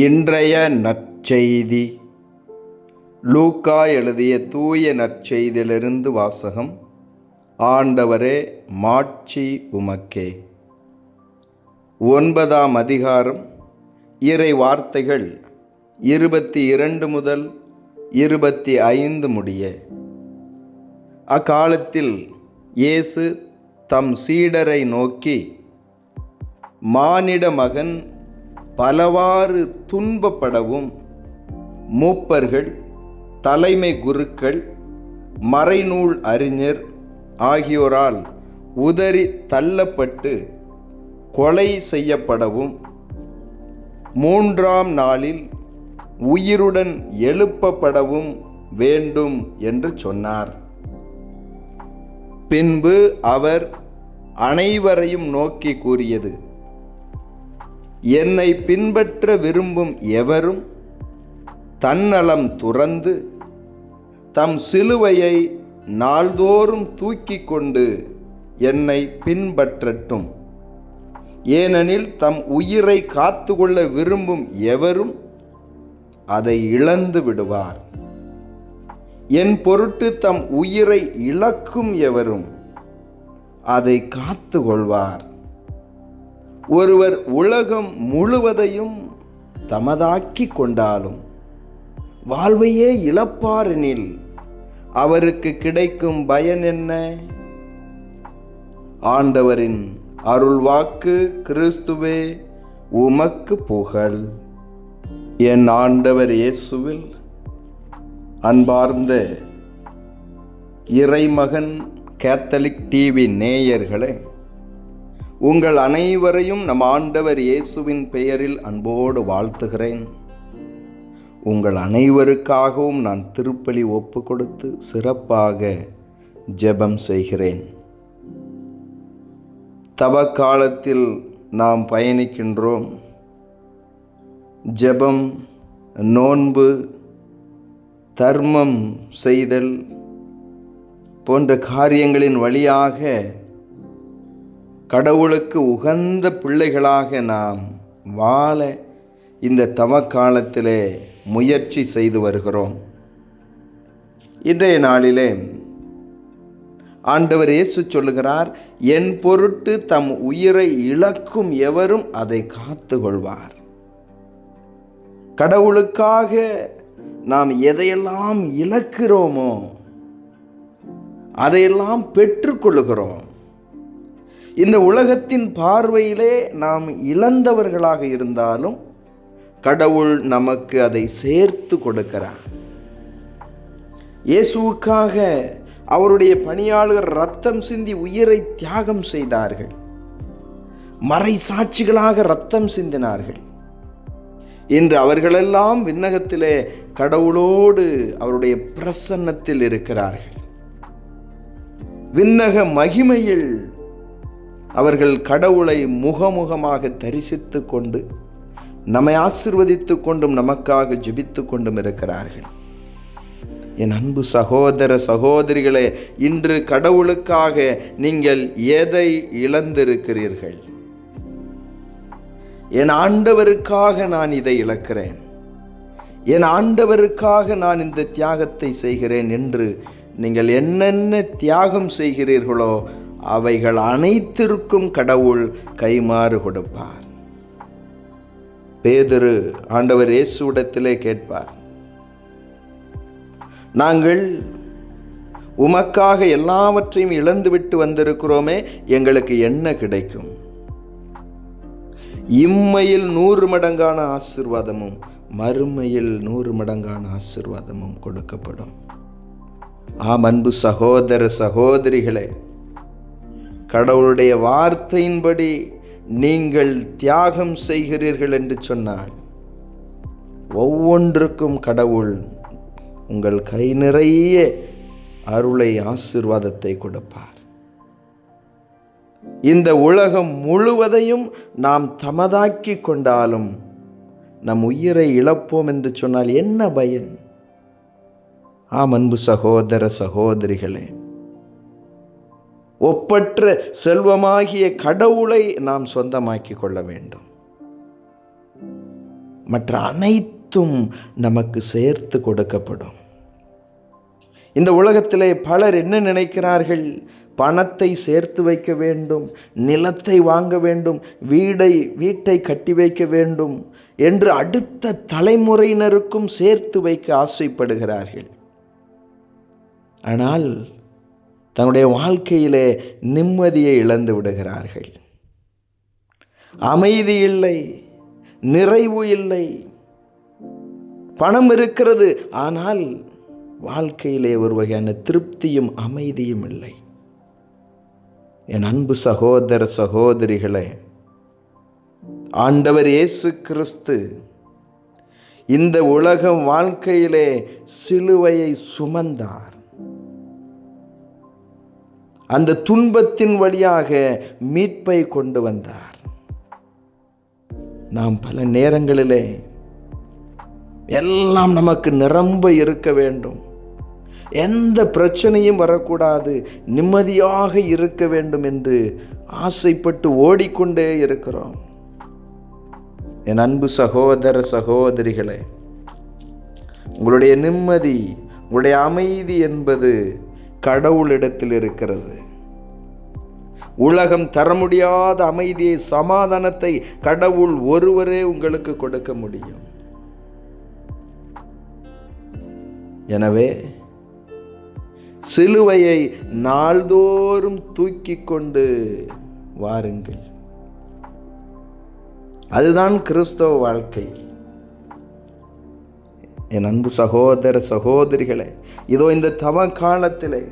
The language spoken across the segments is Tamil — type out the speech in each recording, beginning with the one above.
இன்றைய நற்செய்தி லூக்கா எழுதிய தூய நற்செய்தியிலிருந்து வாசகம். ஆண்டவரே, மாட்சி உமக்கே. 9ஆம் அதிகாரம், இறை வார்த்தைகள் 22 முதல் 25 முடிய. அக்காலத்தில் இயேசு தம் சீடரை நோக்கி, மானிட மகன் பலவாறு துன்பப்படவும் மூப்பர்கள், தலைமை குருக்கள், மறைநூல் அறிஞர் ஆகியோரால் உதறி தள்ளப்பட்டு கொலை செய்யப்படவும் 3ஆம் நாளில் உயிருடன் எழுப்பப்படவும் வேண்டும் என்று சொன்னார். பின்பு அவர் அனைவரையும் நோக்கி கூறியது, என்னை பின்பற்ற விரும்பும் எவரும் தன்னலம் துறந்து தம் சிலுவையை நாள்தோறும் தூக்கி கொண்டு என்னை பின்பற்றட்டும். ஏனெனில் தம் உயிரை காத்துக்கொள்ள விரும்பும் எவரும் அதை இழந்து விடுவார். என் பொருட்டு தம் உயிரை இழக்கும் எவரும் அதை காத்து கொள்வார். ஒருவர் உலகம் முழுவதையும் தமதாக்கி கொண்டாலும் வாழ்வையே இழப்பாரெனில் அவருக்கு கிடைக்கும் பயன் என்ன? ஆண்டவரின் அருள்வாக்கு. கிறிஸ்துவே, உமக்கு புகழ். என் ஆண்டவர் இயேசுவில் அன்பார்ந்த இறைமகன் கேத்தலிக் டிவி நேயர்களே, உங்கள் அனைவரையும் நம் ஆண்டவர் இயேசுவின் பெயரில் அன்போடு வாழ்த்துகிறேன். உங்கள் அனைவருக்காகவும் நான் திருப்பலி ஒப்பு கொடுத்து சிறப்பாக ஜெபம் செய்கிறேன். தவக்காலத்தில் நாம் பயணிக்கின்றோம். ஜெபம், நோன்பு, தர்மம் செய்தல் போன்ற காரியங்களின் வழியாக கடவுளுக்கு உகந்த பிள்ளைகளாக நாம் வாழ இந்த தவக்காலத்திலே முயற்சி செய்து வருகிறோம். இன்றைய நாளிலே ஆண்டவர் இயேசு சொல்லுகிறார், என் பொருட்டு தம் உயிரை இழக்கும் எவரும் அதை காத்து கொள்வார். கடவுளுக்காக நாம் எதையெல்லாம் இழக்கிறோமோ அதையெல்லாம் பெற்றுக்கொள்ளுகிறோம். இந்த உலகத்தின் பார்வையிலே நாம் இழந்தவர்களாக இருந்தாலும் கடவுள் நமக்கு அதை சேர்த்து கொடுக்கிறார். இயேசுவுக்காக அவருடைய பணியாளர் இரத்தம் சிந்தி உயிரை தியாகம் செய்தார்கள். மறை சாட்சிகளாக இரத்தம் சிந்தினார்கள். இன்று அவர்களெல்லாம் விண்ணகத்திலே கடவுளோடு அவருடைய பிரசன்னத்தில் இருக்கிறார்கள். விண்ணக மகிமையில் அவர்கள் கடவுளை முகமுகமாக தரிசித்து கொண்டு நம்மை ஆசீர்வதித்து கொண்டும் நமக்காக ஜெபித்து கொண்டும் இருக்கிறார்கள். என் அன்பு சகோதர சகோதரிகளே, இன்று கடவுளுக்காக நீங்கள் எதை இழந்திருக்கிறீர்கள்? என் ஆண்டவருக்காக நான் இதை இழக்கிறேன், என் ஆண்டவருக்காக நான் இந்த தியாகத்தை செய்கிறேன் என்று நீங்கள் என்னென்ன தியாகம் செய்கிறீர்களோ அவைகள் அனைத்திற்கும் கடவுள் கைமாறு கொடுப்பார். பேதுரு ஆண்டவர் இயேசுவிடத்திலே கேட்பார், நாங்கள் உமக்காக எல்லாவற்றையும் இழந்துவிட்டு வந்திருக்கிறோமே, எங்களுக்கு என்ன கிடைக்கும்? இம்மையில் 100 மடங்கான ஆசீர்வாதமும் மறுமையில் 100 மடங்கான ஆசீர்வாதமும் கொடுக்கப்படும். ஆம் அன்பு சகோதர சகோதரிகளே, கடவுளுடைய வார்த்தையின்படி நீங்கள் தியாகம் செய்கிறீர்கள் என்று சொன்னால் ஒவ்வொன்றுக்கும் கடவுள் உங்கள் கை நிறைய அருளை, ஆசீர்வாதத்தை கொடுப்பார். இந்த உலகம் முழுவதையும் நாம் தமதாக்கி கொண்டாலும் நம் உயிரை இழப்போம் என்று சொன்னால் என்ன பயன்? ஆம் அன்பு சகோதர சகோதரிகளே, ஒப்பற்ற செல்வமாகிய கடவுளை நாம் சொந்தமாக்கி கொள்ள வேண்டும். மற்ற அனைத்தும் நமக்கு சேர்த்து கொடுக்கப்படும். இந்த உலகத்திலே பலர் என்ன நினைக்கிறார்கள்? பணத்தை சேர்த்து வைக்க வேண்டும், நிலத்தை வாங்க வேண்டும், வீட்டை கட்டி வைக்க வேண்டும் என்று அடுத்த தலைமுறையினருக்கும் சேர்த்து வைக்க ஆசைப்படுகிறார்கள். ஆனால் தன்னுடைய வாழ்க்கையிலே நிம்மதியை இழந்து விடுகிறார்கள். அமைதி இல்லை, நிறைவு இல்லை. பணம் இருக்கிறது, ஆனால் வாழ்க்கையிலே ஒரு வகையான திருப்தியும் அமைதியும் இல்லை. என் அன்பு சகோதர சகோதரிகளே, ஆண்டவர் இயேசு கிறிஸ்து இந்த உலக வாழ்க்கையிலே சிலுவையை சுமந்தார். அந்த துன்பத்தின் வழியாக மீட்பை கொண்டு வந்தார். நாம் பல நேரங்களிலே எல்லாம் நமக்கு நிரம்ப இருக்க வேண்டும், எந்த பிரச்சனையும் வரக்கூடாது, நிம்மதியாக இருக்க வேண்டும் என்று ஆசைப்பட்டு ஓடிக்கொண்டே இருக்கிறோம். என் அன்பு சகோதர சகோதரிகளே, உங்களுடைய நிம்மதி, உங்களுடைய அமைதி என்பது கடவுளிடத்தில் இருக்கிறது. உலகம் தர முடியாத அமைதியை, சமாதானத்தை கடவுள் ஒருவரே உங்களுக்கு கொடுக்க முடியும். எனவே சிலுவையை நாள்தோறும் தூக்கி கொண்டு வாருங்கள். அதுதான் கிறிஸ்தவ வாழ்க்கை. என் அன்பு சகோதர சகோதரிகளே, இதோ இந்த தவ காலத்திலே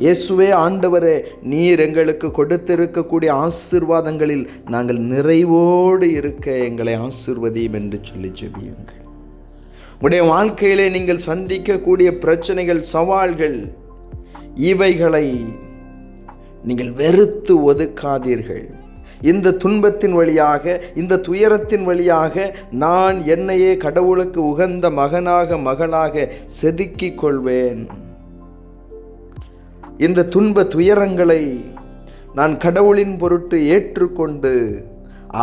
இயேசுவே ஆண்டவரே, நீர் எங்களுக்கு கொடுத்திருக்கக்கூடிய ஆசீர்வாதங்களில் நாங்கள் நிறைவோடு இருக்க எங்களை ஆசீர்வதியும் என்று சொல்லி ஜெபியுங்கள். உங்களுடைய வாழ்க்கையிலே நீங்கள் சந்திக்கக்கூடிய பிரச்சனைகள், சவால்கள், இவைகளை நீங்கள் வெறுத்து ஒதுக்காதீர்கள். இந்த துன்பத்தின் வழியாக, இந்த துயரத்தின் வழியாக நான் என்னையே கடவுளுக்கு உகந்த மகனாக மகளாக செதுக்கிக் கொள்வேன். இந்த துன்ப துயரங்களை நான் கடவுளின் பொருட்டு ஏற்றுக்கொண்டு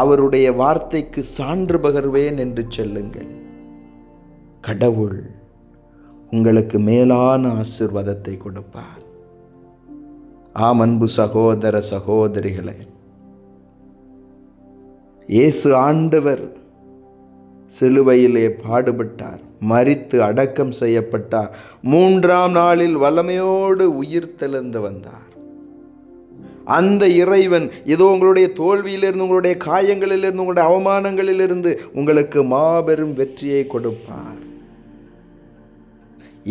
அவருடைய வார்த்தைக்கு சான்று பகர்வேன் என்று சொல்லுங்கள். கடவுள் உங்களுக்கு மேலான ஆசீர்வாதத்தை கொடுப்பார். ஆம் அன்பு சகோதர சகோதரிகளே, இயேசு ஆண்டவர் சிலுவையிலே பாடுபட்டார், மரித்து அடக்கம் செய்யப்பட்டார், 3ஆம் நாளில் வல்லமையோடு உயிர் தெழுந்து வந்தார். அந்த இறைவன் ஏதோ உங்களுடைய தோல்வியிலிருந்து, உங்களுடைய காயங்களிலிருந்து, உங்களுடைய அவமானங்களிலிருந்து உங்களுக்கு மாபெரும் வெற்றியை கொடுப்பார்.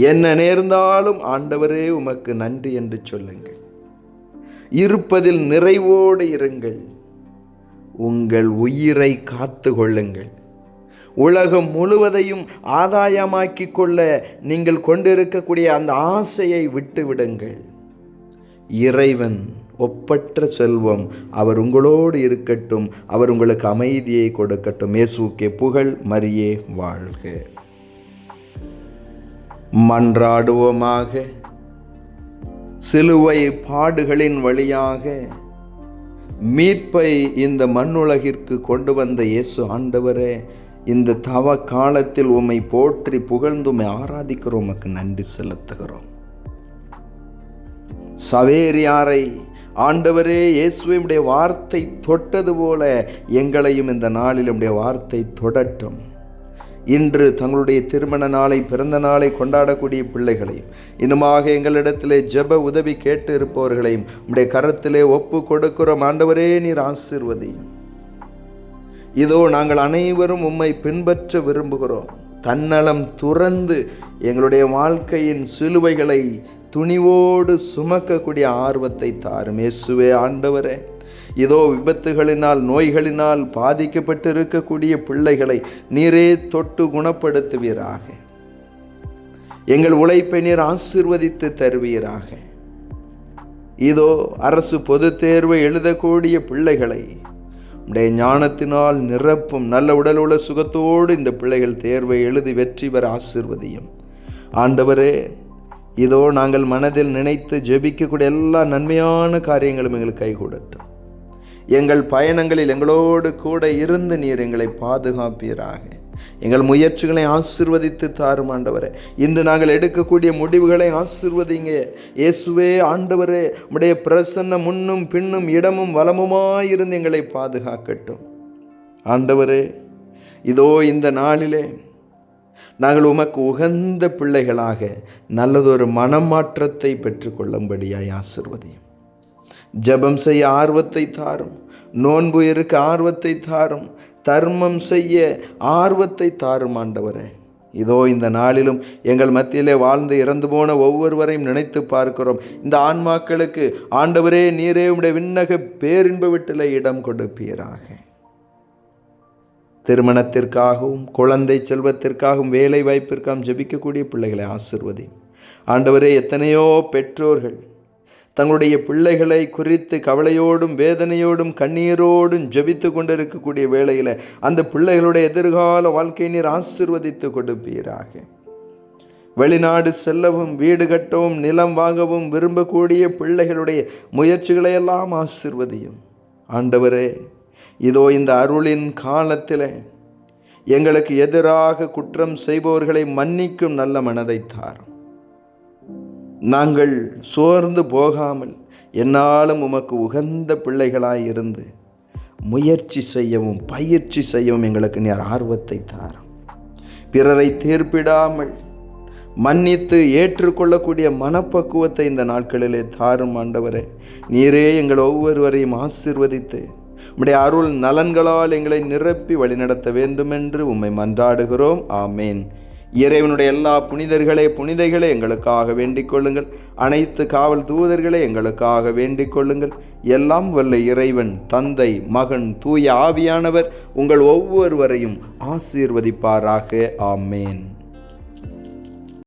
என்ன நேர்ந்தாலும் ஆண்டவரே உமக்கு நன்றி என்று சொல்லுங்கள். இருப்பதில் நிறைவோடு இருங்கள். உங்கள் உயிரை காத்து கொள்ளுங்கள். உலகம் முழுவதையும் ஆதாயமாக்கிக் கொள்ள நீங்கள் கொண்டிருக்கக்கூடிய அந்த ஆசையை விட்டுவிடுங்கள். இறைவன் ஒப்பற்ற செல்வம், அவர் உங்களோடு இருக்கட்டும். அவர் உங்களுக்கு அமைதியை கொடுக்கட்டும். இயேசுவுக்கே புகழ், மரியே வாழ்க. மன்றாடுவோமாக. சிலுவை பாடுகளின் வழியாக மீட்பை இந்த மண்ணுலகிற்கு கொண்டு வந்த இயேசு ஆண்டவரே, இந்த தவ காலத்தில் உம்மை போற்றி புகழ்ந்து உம்மை ஆராதிக்கிறோம், உமக்கு நன்றி செலுத்துகிறோம். சவேரியாரை ஆண்டவரே இயேசுவே உம்முடைய வார்த்தை தொட்டது போல எங்களையும் இந்த நாளில் உம்முடைய வார்த்தை தொடட்டும். இன்று தங்களுடைய திருமண நாளை, பிறந்த நாளை கொண்டாடக்கூடிய பிள்ளைகளையும், இன்னுமாக எங்களிடத்திலே ஜெப உதவி கேட்டு இருப்பவர்களையும் உம்முடைய கரத்திலே ஒப்பு கொடுக்கிறோம். ஆண்டவரே, நீர் ஆசீர்வதியும். இதோ நாங்கள் அனைவரும் உம்மை பின்பற்ற விரும்புகிறோம். தன்னலம் துறந்து எங்களுடைய வாழ்க்கையின் சிலுவைகளை துணிவோடு சுமக்கக்கூடிய ஆர்வத்தை தாரும். இயேசுவே ஆண்டவரே, இதோ விபத்துகளினால், நோய்களினால் பாதிக்கப்பட்டு இருக்கக்கூடிய பிள்ளைகளை நீரே தொட்டு குணப்படுத்துவீராக. எங்கள் உழைப்பை நீர் ஆசீர்வதித்து தருவீராக. இதோ அரசு பொது தேர்வை எழுதக்கூடிய பிள்ளைகளை உடைய ஞானத்தினால் நிரப்பும். நல்ல உடல் உள்ள சுகத்தோடு இந்த பிள்ளைகள் தேர்வை எழுதி வெற்றி பெற ஆசீர்வதியும். ஆண்டவரே, இதோ நாங்கள் மனதில் நினைத்து ஜெபிக்கக்கூடிய எல்லா நன்மையான காரியங்களும் எங்களுக்கு கைகூடட்டும். எங்கள் பயணங்களில் எங்களோடு கூட இருந்து நீர் எங்களை பாதுகாப்பீராக. எங்கள் முயற்சிகளை ஆசீர்வதித்து தாரும் ஆண்டவரே. இன்று நாங்கள் எடுக்கக்கூடிய முடிவுகளை ஆசீர்வதிங்க இயேசுவே. ஆண்டவரே, உம்முடைய பிரசன்னம் முன்னும் பின்னும் இடமும் வலமுமாயிருந்து எங்களை பாதுகாக்கட்டும் ஆண்டவரே. இதோ இந்த நாளிலே நாங்கள் உமக்கு உகந்த பிள்ளைகளாக நல்லதொரு மனமாற்றத்தை பெற்றுக்கொள்ளும்படியாய் ஆசீர்வதியும். ஜெபம் செய்ய ஆர்வத்தை தாரும், நோன்பு இருக்க ஆர்வத்தை தாரும், தர்மம் செய்ய ஆர்வத்தை தாரும் ஆண்டவரே. இதோ இந்த நாளிலும் எங்கள் மத்தியிலே வாழ்ந்து இறந்து போன ஒவ்வொருவரையும் நினைத்து பார்க்கிறோம். இந்த ஆன்மாக்களுக்கு ஆண்டவரே நீரே உம்முடைய விண்ணக பேரின்ப வீட்டிலே இடம் கொடுப்பீராக. திருமணத்திற்காகவும் குழந்தை செல்வத்திற்காகவும் வேலை வாய்ப்பிற்காகவும் ஜெபிக்கக்கூடிய பிள்ளைகளை ஆசீர்வதி ஆண்டவரே. எத்தனையோ பெற்றோர்கள் தங்களுடைய பிள்ளைகளை குறித்து கவலையோடும் வேதனையோடும் கண்ணீரோடும் ஜெபித்து கொண்டிருக்கக்கூடிய வேளையில் அந்த பிள்ளைகளுடைய எதிர்கால வாழ்க்கை நீர் ஆசீர்வதித்து கொடுப்பீராக. வெளிநாடு செல்லவும் வீடு கட்டவும் நிலம் வாங்கவும் விரும்பக்கூடிய பிள்ளைகளுடைய முயற்சிகளை எல்லாம் ஆசீர்வதியும் ஆண்டவரே. இதோ இந்த அருளின் காலத்தில் எங்களுக்கு எதிராக குற்றம் செய்பவர்களை மன்னிக்கும் நல்ல மனதை தாரும். நாங்கள் சோர்ந்து போகாமல் என்னாலும் உமக்கு உகந்த பிள்ளைகளாய் இருந்து முயற்சி செய்யவும் பயிற்சி செய்யவும் எங்களுக்கு நீர் ஆர்வத்தை தாரும். பிறரை தீர்ப்பிடாமல் மன்னித்து ஏற்றுக்கொள்ளக்கூடிய மனப்பக்குவத்தை இந்த நாட்களிலே தாரும் ஆண்டவரே. நீரே எங்கள் ஒவ்வொருவரையும் ஆசீர்வதித்து உம்முடைய அருள் நலன்களால் எங்களை நிரப்பி வழிநடத்த வேண்டுமென்று உம்மை மன்றாடுகிறோம். ஆமேன். இறைவனுடைய எல்லா புனிதைகளே எங்களுக்காக வேண்டிக் கொள்ளுங்கள். அனைத்து காவல் தூதர்களே எங்களுக்காக வேண்டிக் கொள்ளுங்கள். எல்லாம் வல்ல இறைவன் தந்தை மகன் தூய ஆவியானவர் உங்கள் ஒவ்வொருவரையும் ஆசீர்வதிப்பாராக. ஆமேன்.